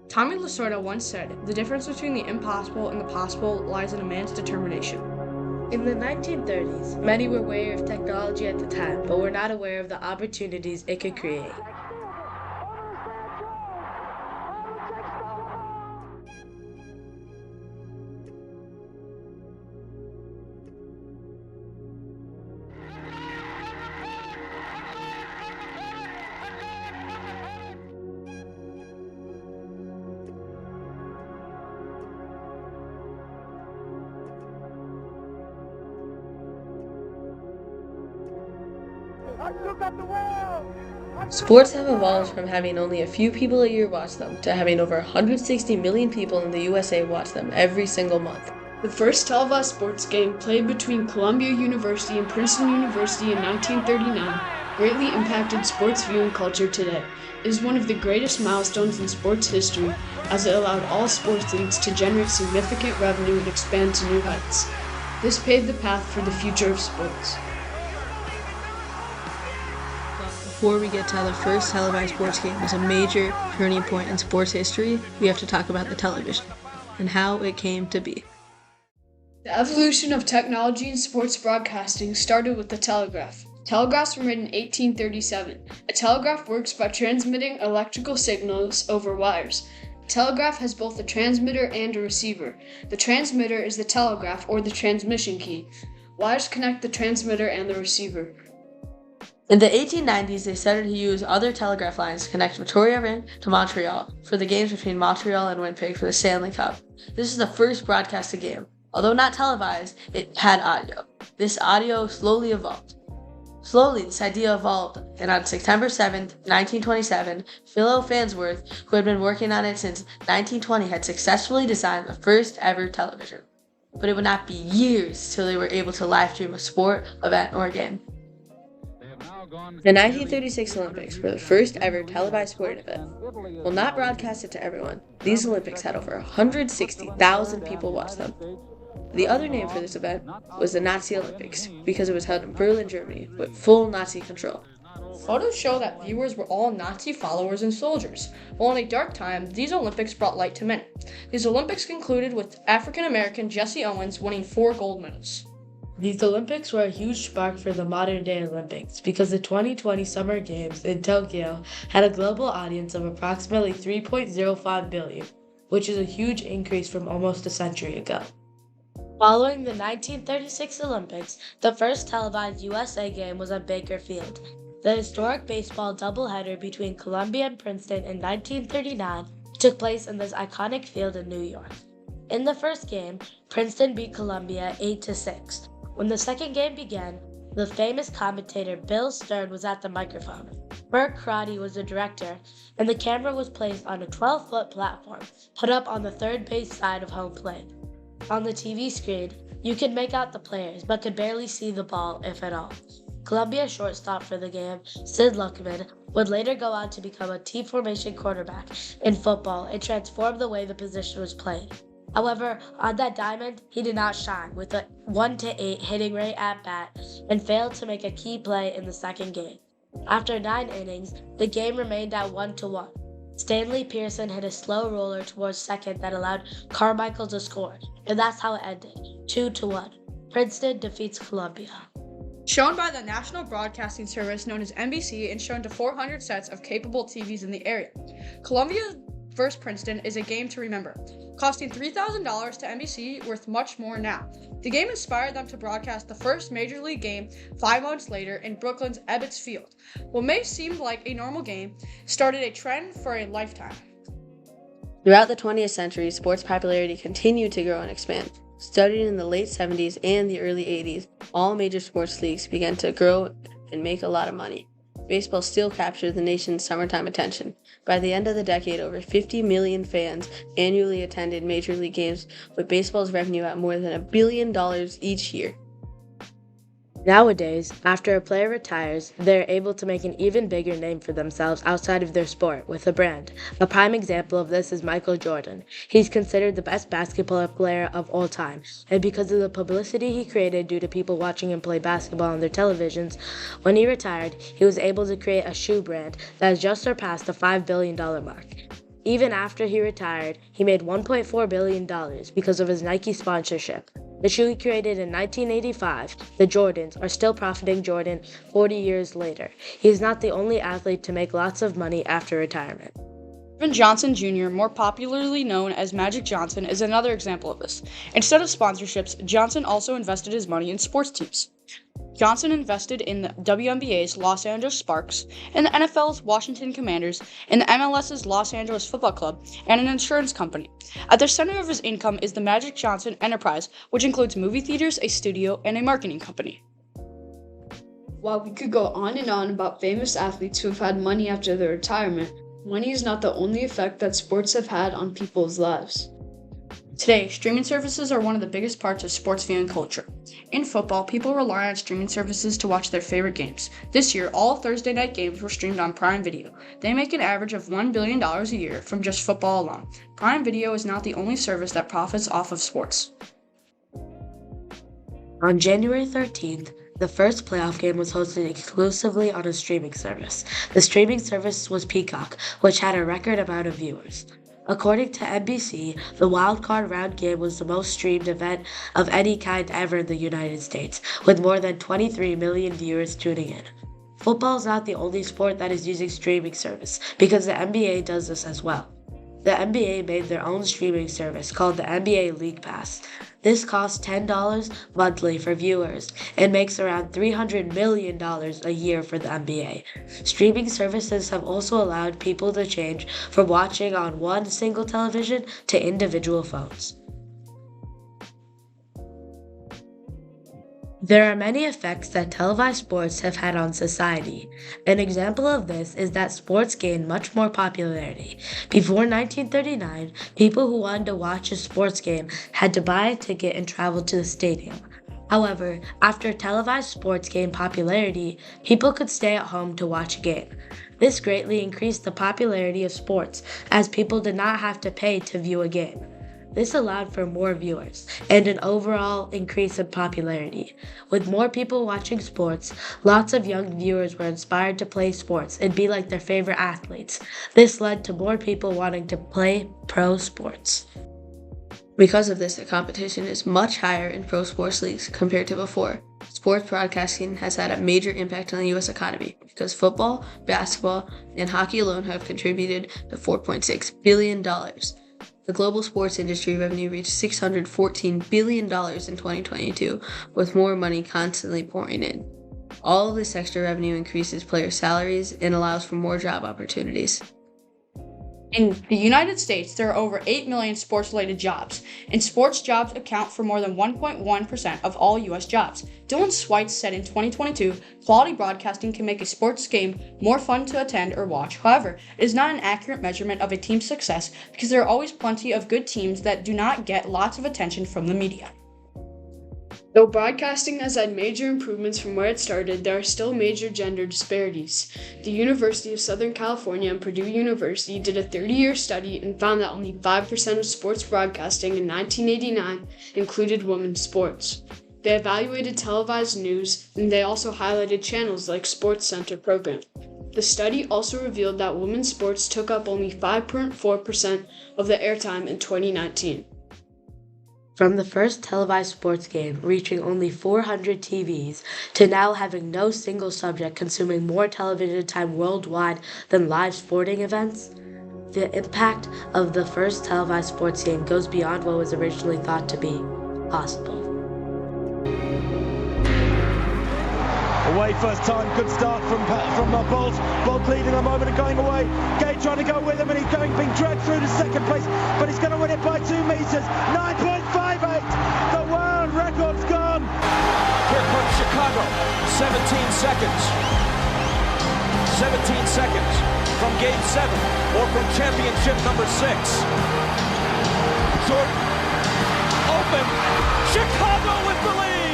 Tommy Lasorda once said, "The difference between the impossible and the possible lies in a man's determination." In the 1930s, many were aware of technology at the time, but were not aware of the opportunities it could create. Sports have evolved from having only a few people a year watch them to having over 160 million people in the USA watch them every single month. The first televised sports game, played between Columbia University and Princeton University in 1939, greatly impacted sports viewing culture today. It is one of the greatest milestones in sports history, as it allowed all sports leagues to generate significant revenue and expand to new heights. This paved the path for the future of sports. Before we get to how the first televised sports game was a major turning point in sports history, we have to talk about the television and how it came to be. The evolution of technology in sports broadcasting started with the telegraph. Telegraphs were made in 1837. A telegraph works by transmitting electrical signals over wires. A telegraph has both a transmitter and a receiver. The transmitter is the telegraph or the transmission key. Wires connect the transmitter and the receiver. In the 1890s, they started to use other telegraph lines to connect Victoria Ring to Montreal for the games between Montreal and Winnipeg for the Stanley Cup. This is the first broadcasted game. Although not televised, it had audio. This audio slowly evolved. This idea evolved, and on September 7th, 1927, Philo Farnsworth, who had been working on it since 1920, had successfully designed the first ever television. But it would not be years till they were able to live stream a sport, event, or game. The 1936 Olympics were the first ever televised sporting event. While not broadcasted to everyone, these Olympics had over 160,000 people watch them. The other name for this event was the Nazi Olympics, because it was held in Berlin, Germany, with full Nazi control. Photos show that viewers were all Nazi followers and soldiers. While in a dark time, these Olympics brought light to many. These Olympics concluded with African-American Jesse Owens winning 4 gold medals. These Olympics were a huge spark for the modern-day Olympics because the 2020 Summer Games in Tokyo had a global audience of approximately 3.05 billion, which is a huge increase from almost a century ago. Following the 1936 Olympics, the first televised USA game was at Baker Field. The historic baseball doubleheader between Columbia and Princeton in 1939 took place in this iconic field in New York. In the first game, Princeton beat Columbia 8-6. When the second game began, the famous commentator Bill Stern was at the microphone. Burt Crotty was the director, and the camera was placed on a 12-foot platform put up on the third base side of home plate. On the TV screen, you could make out the players, but could barely see the ball, if at all. Columbia shortstop for the game, Sid Luckman, would later go on to become a T-formation quarterback in football and transform the way the position was played. However, on that diamond, he did not shine with a 1-8 hitting rate at bat and failed to make a key play in the second game. After 9 innings, the game remained at 1-1. Stanley Pearson hit a slow roller towards second that allowed Carmichael to score, and that's how it ended, 2-1. Princeton defeats Columbia. Shown by the National Broadcasting Service known as NBC and shown to 400 sets of capable TVs in the area. Columbia vs. Princeton is a game to remember, costing $3,000 to NBC, worth much more now. The game inspired them to broadcast the first Major League game 5 months later in Brooklyn's Ebbets Field. What may seem like a normal game started a trend for a lifetime. Throughout the 20th century, sports popularity continued to grow and expand. Starting in the late 70s and the early 80s, all major sports leagues began to grow and make a lot of money. Baseball still captured the nation's summertime attention. By the end of the decade, over 50 million fans annually attended major league games, with baseball's revenue at more than $1 billion each year. Nowadays, after a player retires, they're able to make an even bigger name for themselves outside of their sport with a brand. A prime example of this is Michael Jordan. He's considered the best basketball player of all time, and because of the publicity he created due to people watching him play basketball on their televisions, when he retired, he was able to create a shoe brand that has just surpassed the $5 billion mark. Even after he retired, he made $1.4 billion because of his Nike sponsorship. The shoe he created in 1985, the Jordans, are still profiting Jordan 40 years later. He is not the only athlete to make lots of money after retirement. Evan Johnson Jr., more popularly known as Magic Johnson, is another example of this. Instead of sponsorships, Johnson also invested his money in sports teams. Johnson invested in the WNBA's Los Angeles Sparks, in the NFL's Washington Commanders, in the MLS's Los Angeles Football Club, and an insurance company. At the center of his income is the Magic Johnson Enterprise, which includes movie theaters, a studio, and a marketing company. While we could go on and on about famous athletes who have had money after their retirement, money is not the only effect that sports have had on people's lives. Today, streaming services are one of the biggest parts of sports viewing culture. In football, people rely on streaming services to watch their favorite games. This year, all Thursday night games were streamed on Prime Video. They make an average of $1 billion a year from just football alone. Prime Video is not the only service that profits off of sports. On January 13th, the first playoff game was hosted exclusively on a streaming service. The streaming service was Peacock, which had a record amount of viewers. According to NBC, the wildcard round game was the most streamed event of any kind ever in the United States, with more than 23 million viewers tuning in. Football is not the only sport that is using streaming service, because the NBA does this as well. The NBA made their own streaming service called the NBA League Pass. This costs $10 monthly for viewers and makes around $300 million a year for the NBA. Streaming services have also allowed people to change from watching on one single television to individual phones. There are many effects that televised sports have had on society. An example of this is that sports gained much more popularity. Before 1939, people who wanted to watch a sports game had to buy a ticket and travel to the stadium. However, after televised sports gained popularity, people could stay at home to watch a game. This greatly increased the popularity of sports, as people did not have to pay to view a game. This allowed for more viewers and an overall increase in popularity. With more people watching sports, lots of young viewers were inspired to play sports and be like their favorite athletes. This led to more people wanting to play pro sports. Because of this, the competition is much higher in pro sports leagues compared to before. Sports broadcasting has had a major impact on the U.S. economy because football, basketball, and hockey alone have contributed to $4.6 billion. The global sports industry revenue reached $614 billion in 2022, with more money constantly pouring in. All of this extra revenue increases player salaries and allows for more job opportunities. In the United States, there are over 8 million sports-related jobs, and sports jobs account for more than 1.1% of all U.S. jobs. Dylan Schweitz said in 2022, quality broadcasting can make a sports game more fun to attend or watch. However, it is not an accurate measurement of a team's success because there are always plenty of good teams that do not get lots of attention from the media. Though broadcasting has had major improvements from where it started, there are still major gender disparities. The University of Southern California and Purdue University did a 30-year study and found that only 5% of sports broadcasting in 1989 included women's sports. They evaluated televised news, and they also highlighted channels like Sports Center program. The study also revealed that women's sports took up only 5.4% of the airtime in 2019. From the first televised sports game reaching only 400 TVs to now having no single subject consuming more television time worldwide than live sporting events, the impact of the first televised sports game goes beyond what was originally thought to be possible. Away first time, good start from Bolt. Bolt leading a moment and going away. Gay trying to go with him and he's being dragged through to second place, but he's going to win it by 2 meters. 9.58. The world record's gone. Here comes Chicago. 17 seconds. 17 seconds from game 7 or from championship number 6. Jordan open. Chicago with the lead.